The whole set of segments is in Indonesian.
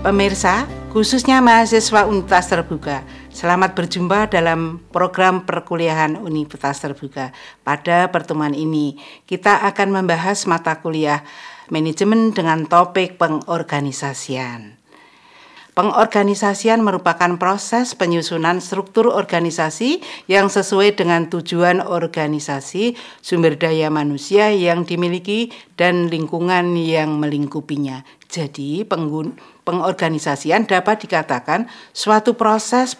Pemirsa, khususnya mahasiswa Universitas Terbuka, selamat berjumpa dalam program perkuliahan Universitas Terbuka. Pada pertemuan ini, kita akan membahas mata kuliah manajemen dengan topik pengorganisasian. Pengorganisasian merupakan proses penyusunan struktur organisasi yang sesuai dengan tujuan organisasi, sumber daya manusia yang dimiliki, dan lingkungan yang melingkupinya. Jadi, pengorganisasian dapat dikatakan suatu proses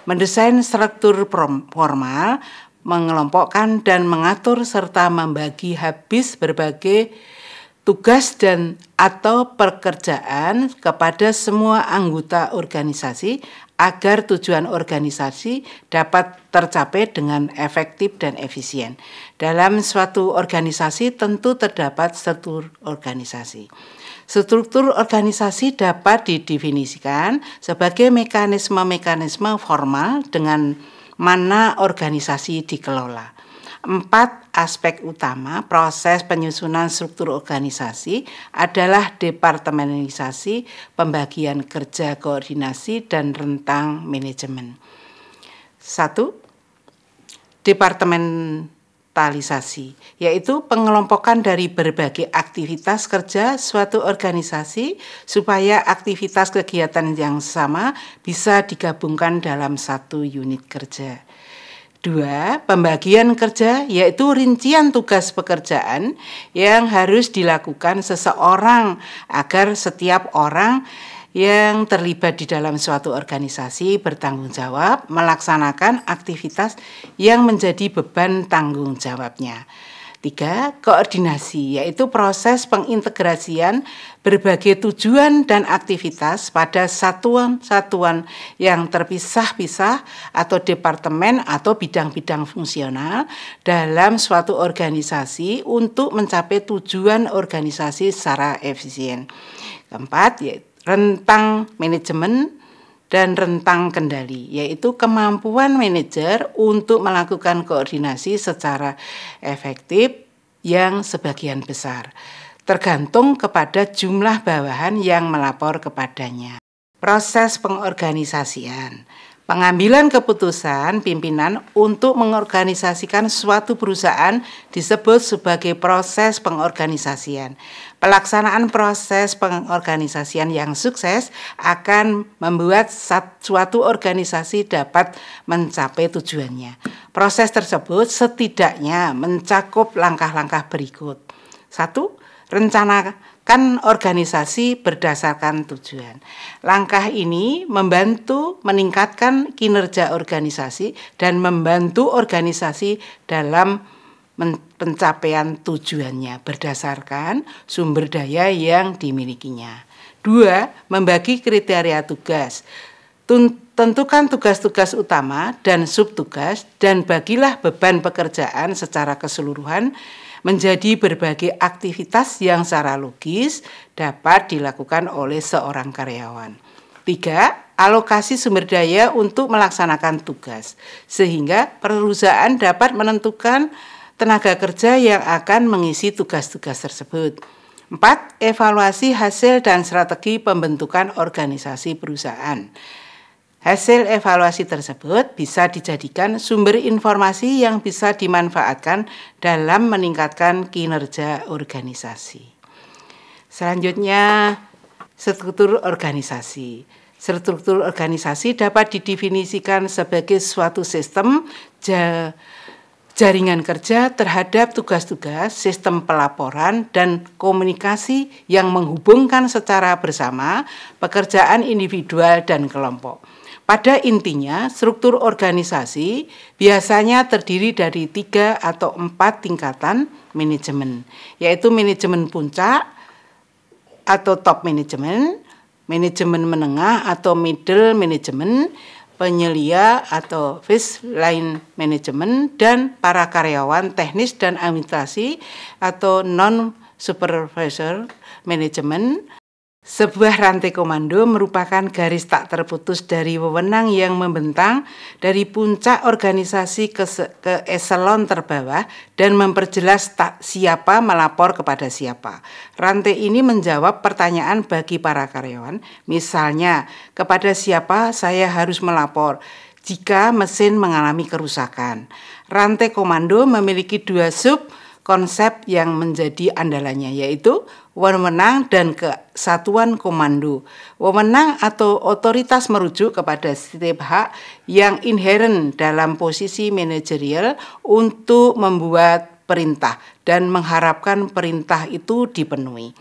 mendesain struktur formal, mengelompokkan dan mengatur serta membagi habis berbagai tugas dan atau pekerjaan kepada semua anggota organisasi agar tujuan organisasi dapat tercapai dengan efektif dan efisien. Dalam suatu organisasi tentu terdapat struktur organisasi. Struktur organisasi dapat didefinisikan sebagai mekanisme-mekanisme formal dengan mana organisasi dikelola. 4 aspek utama proses penyusunan struktur organisasi adalah departementalisasi, pembagian kerja, koordinasi, dan rentang manajemen. 1. Departementalisasi, yaitu pengelompokan dari berbagai aktivitas kerja suatu organisasi supaya aktivitas kegiatan yang sama bisa digabungkan dalam satu unit kerja. 2. Pembagian kerja, yaitu rincian tugas pekerjaan yang harus dilakukan seseorang agar setiap orang yang terlibat di dalam suatu organisasi bertanggung jawab melaksanakan aktivitas yang menjadi beban tanggung jawabnya. 3. Koordinasi, yaitu proses pengintegrasian berbagai tujuan dan aktivitas pada satuan-satuan yang terpisah-pisah atau departemen atau bidang-bidang fungsional dalam suatu organisasi untuk mencapai tujuan organisasi secara efisien. 4. Yaitu rentang manajemen dan rentang kendali, yaitu kemampuan manajer untuk melakukan koordinasi secara efektif yang sebagian besar tergantung kepada jumlah bawahan yang melapor kepadanya. Proses pengorganisasian. Pengambilan keputusan pimpinan untuk mengorganisasikan suatu perusahaan disebut sebagai proses pengorganisasian. Pelaksanaan proses pengorganisasian yang sukses akan membuat suatu organisasi dapat mencapai tujuannya. Proses tersebut setidaknya mencakup langkah-langkah berikut. 1. Rencanakan organisasi berdasarkan tujuan. Langkah ini membantu meningkatkan kinerja organisasi dan membantu organisasi dalam pencapaian tujuannya berdasarkan sumber daya yang dimilikinya. 2. Membagi kriteria tugas. Tentukan tugas-tugas utama dan subtugas dan bagilah beban pekerjaan secara keseluruhan menjadi berbagai aktivitas yang secara logis dapat dilakukan oleh seorang karyawan. 3. Alokasi sumber daya untuk melaksanakan tugas, sehingga perusahaan dapat menentukan tenaga kerja yang akan mengisi tugas-tugas tersebut. 4. Evaluasi hasil dan strategi pembentukan organisasi perusahaan. Hasil evaluasi tersebut bisa dijadikan sumber informasi yang bisa dimanfaatkan dalam meningkatkan kinerja organisasi. Selanjutnya, struktur organisasi. Struktur organisasi dapat didefinisikan sebagai suatu sistem jaringan kerja terhadap tugas-tugas, sistem pelaporan, dan komunikasi yang menghubungkan secara bersama pekerjaan individual dan kelompok. Pada intinya, struktur organisasi biasanya terdiri dari 3 atau 4 tingkatan manajemen, yaitu manajemen puncak atau top manajemen, manajemen menengah atau middle management, penyelia atau first line management, dan para karyawan teknis dan administrasi atau non-supervisor management. Sebuah rantai komando merupakan garis tak terputus dari wewenang yang membentang dari puncak organisasi ke eselon terbawah dan memperjelas siapa melapor kepada siapa. Rantai ini menjawab pertanyaan bagi para karyawan, misalnya kepada siapa saya harus melapor jika mesin mengalami kerusakan. Rantai komando memiliki dua sub konsep yang menjadi andalannya, yaitu wewenang dan kesatuan komando. Wewenang atau otoritas merujuk kepada setiap hak yang inheren dalam posisi manajerial untuk membuat perintah dan mengharapkan perintah itu dipenuhi.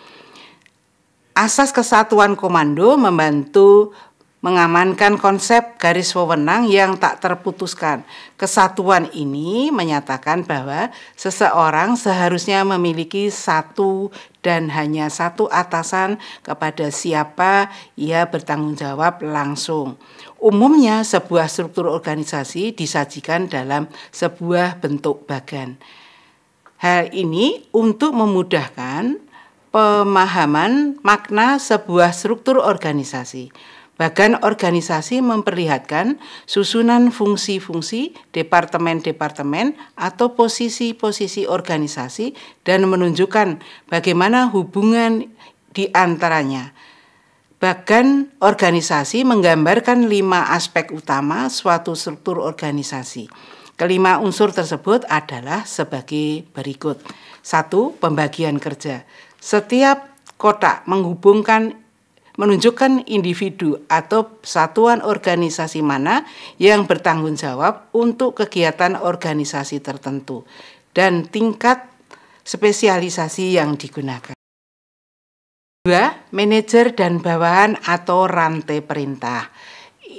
Asas kesatuan komando membantu mengamankan konsep garis wewenang yang tak terputuskan. Kesatuan ini menyatakan bahwa seseorang seharusnya memiliki satu dan hanya satu atasan kepada siapa ia bertanggung jawab langsung. Umumnya sebuah struktur organisasi disajikan dalam sebuah bentuk bagan. Hal ini untuk memudahkan pemahaman makna sebuah struktur organisasi. Bagan organisasi memperlihatkan susunan fungsi-fungsi, departemen-departemen atau posisi-posisi organisasi dan menunjukkan bagaimana hubungan di antaranya. Bagan organisasi menggambarkan 5 aspek utama suatu struktur organisasi. Kelima unsur tersebut adalah sebagai berikut. 1. Pembagian kerja. Setiap kotak menunjukkan individu atau satuan organisasi mana yang bertanggung jawab untuk kegiatan organisasi tertentu dan tingkat spesialisasi yang digunakan. 2. Manajer dan bawahan atau rantai perintah.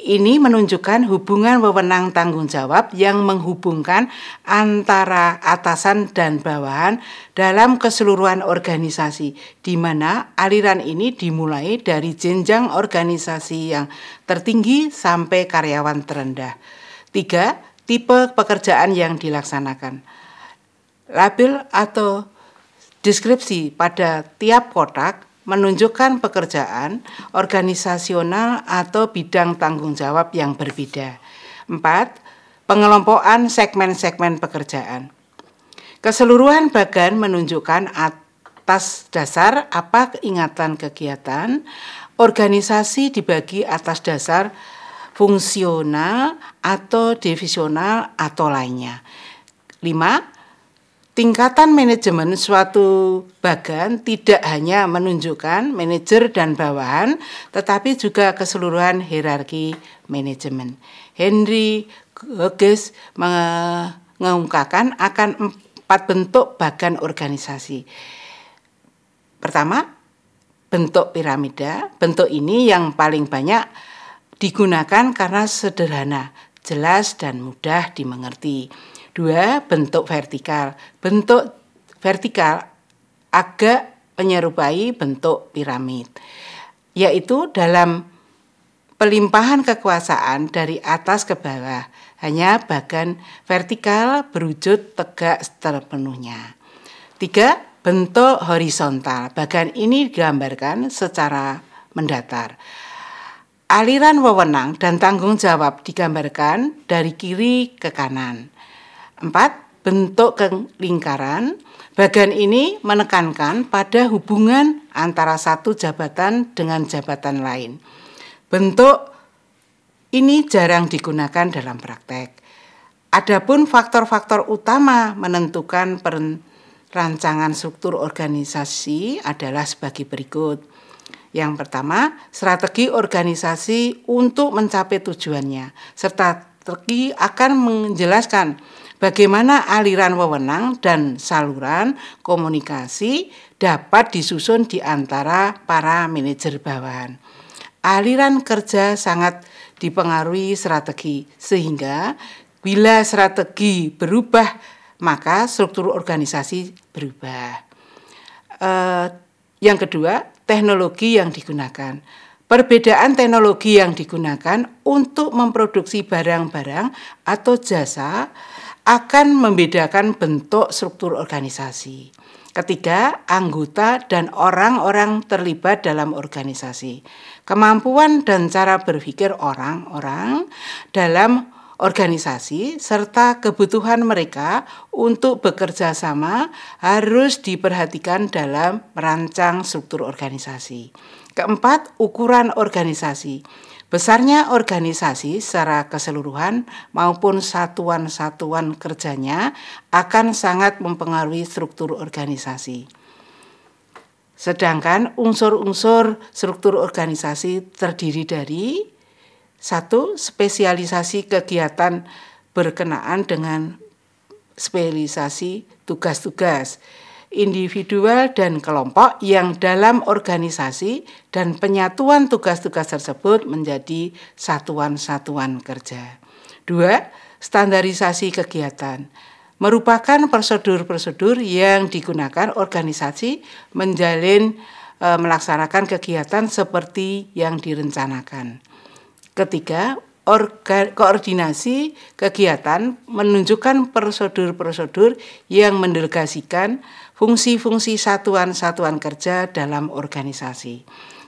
Ini menunjukkan hubungan wewenang tanggung jawab yang menghubungkan antara atasan dan bawahan dalam keseluruhan organisasi, di mana aliran ini dimulai dari jenjang organisasi yang tertinggi sampai karyawan terendah. 3. Tipe pekerjaan yang dilaksanakan. Label atau deskripsi pada tiap kotak menunjukkan pekerjaan organisasional atau bidang tanggung jawab yang berbeda. 4. Pengelompokan segmen-segmen pekerjaan. Keseluruhan bagan menunjukkan atas dasar apa ingatan kegiatan. Organisasi dibagi atas dasar fungsional atau divisional atau lainnya. 5. Tingkatan manajemen suatu bagan tidak hanya menunjukkan manajer dan bawahan, tetapi juga keseluruhan hierarki manajemen. Henry Hughes mengungkapkan akan 4 bentuk bagan organisasi. Pertama, bentuk piramida. Bentuk ini yang paling banyak digunakan karena sederhana, jelas dan mudah dimengerti. 2. Bentuk vertikal. Bentuk vertikal agak menyerupai bentuk piramid, yaitu dalam pelimpahan kekuasaan dari atas ke bawah. Hanya bagan vertikal berwujud tegak terpenuhnya. 3. Bentuk horizontal. Bagan ini digambarkan secara mendatar. Aliran wewenang dan tanggung jawab digambarkan dari kiri ke kanan. 4. Bentuk lingkaran. Bagan ini menekankan pada hubungan antara satu jabatan dengan jabatan lain. Bentuk ini jarang digunakan dalam praktek. Adapun faktor-faktor utama menentukan perancangan struktur organisasi adalah sebagai berikut. Yang pertama, strategi organisasi untuk mencapai tujuannya. Strategi akan menjelaskan bagaimana aliran wewenang dan saluran komunikasi dapat disusun di antara para manajer bawahan. Aliran kerja sangat dipengaruhi strategi, sehingga bila strategi berubah, maka struktur organisasi berubah. Yang kedua, teknologi yang digunakan. Perbedaan teknologi yang digunakan untuk memproduksi barang-barang atau jasa akan membedakan bentuk struktur organisasi. Ketiga, anggota dan orang-orang terlibat dalam organisasi. Kemampuan dan cara berpikir orang-orang dalam organisasi serta kebutuhan mereka untuk bekerja sama harus diperhatikan dalam merancang struktur organisasi. Keempat, ukuran organisasi. Besarnya organisasi secara keseluruhan maupun satuan-satuan kerjanya akan sangat mempengaruhi struktur organisasi. Sedangkan unsur-unsur struktur organisasi terdiri dari 1. Spesialisasi kegiatan berkenaan dengan spesialisasi tugas-tugas individual dan kelompok yang dalam organisasi dan penyatuan tugas-tugas tersebut menjadi satuan-satuan kerja. 2. Standarisasi kegiatan merupakan prosedur-prosedur yang digunakan organisasi melaksanakan kegiatan seperti yang direncanakan. Ketiga, koordinasi kegiatan menunjukkan prosedur-prosedur yang mendelegasikan fungsi-fungsi satuan-satuan kerja dalam organisasi.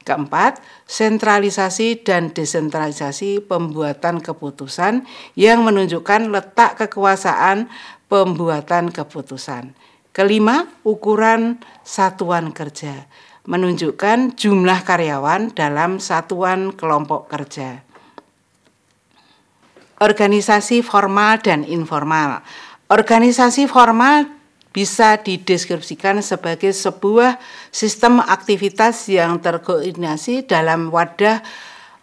Keempat, sentralisasi dan desentralisasi pembuatan keputusan yang menunjukkan letak kekuasaan pembuatan keputusan. Kelima, ukuran satuan kerja menunjukkan jumlah karyawan dalam satuan kelompok kerja. Organisasi formal dan informal. Organisasi formal bisa dideskripsikan sebagai sebuah sistem aktivitas yang terkoordinasi dalam wadah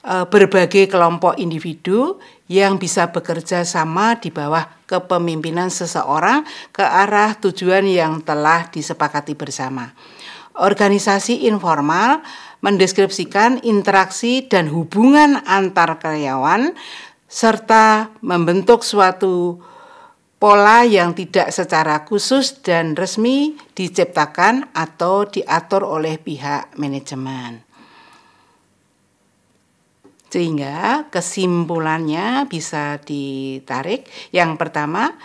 berbagai kelompok individu yang bisa bekerja sama di bawah kepemimpinan seseorang ke arah tujuan yang telah disepakati bersama. Organisasi informal mendeskripsikan interaksi dan hubungan antar karyawan serta membentuk suatu pola yang tidak secara khusus dan resmi diciptakan atau diatur oleh pihak manajemen. Sehingga kesimpulannya bisa ditarik. Yang pertama,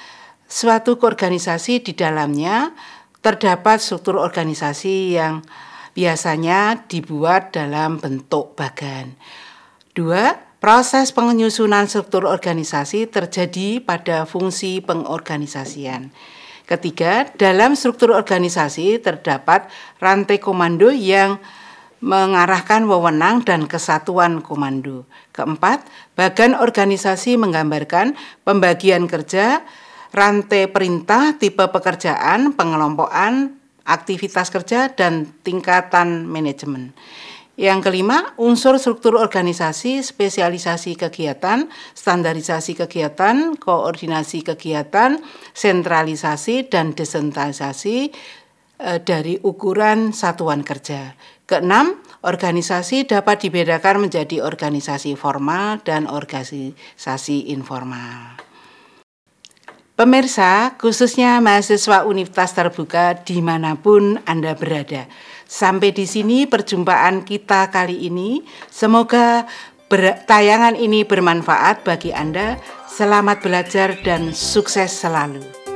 suatu organisasi di dalamnya terdapat struktur organisasi yang biasanya dibuat dalam bentuk bagan. 2. Proses penyusunan struktur organisasi terjadi pada fungsi pengorganisasian. Ketiga, dalam struktur organisasi terdapat rantai komando yang mengarahkan wewenang dan kesatuan komando. Keempat, bagan organisasi menggambarkan pembagian kerja, rantai perintah, tipe pekerjaan, pengelompokan, aktivitas kerja, dan tingkatan manajemen. Yang kelima, unsur struktur organisasi, spesialisasi kegiatan, standarisasi kegiatan, koordinasi kegiatan, sentralisasi dan desentralisasi dari ukuran satuan kerja. Keenam, organisasi dapat dibedakan menjadi organisasi formal dan organisasi informal. Pemirsa, khususnya mahasiswa Universitas Terbuka dimanapun Anda berada. Sampai di sini perjumpaan kita kali ini. Semoga tayangan ini bermanfaat bagi Anda. Selamat belajar dan sukses selalu.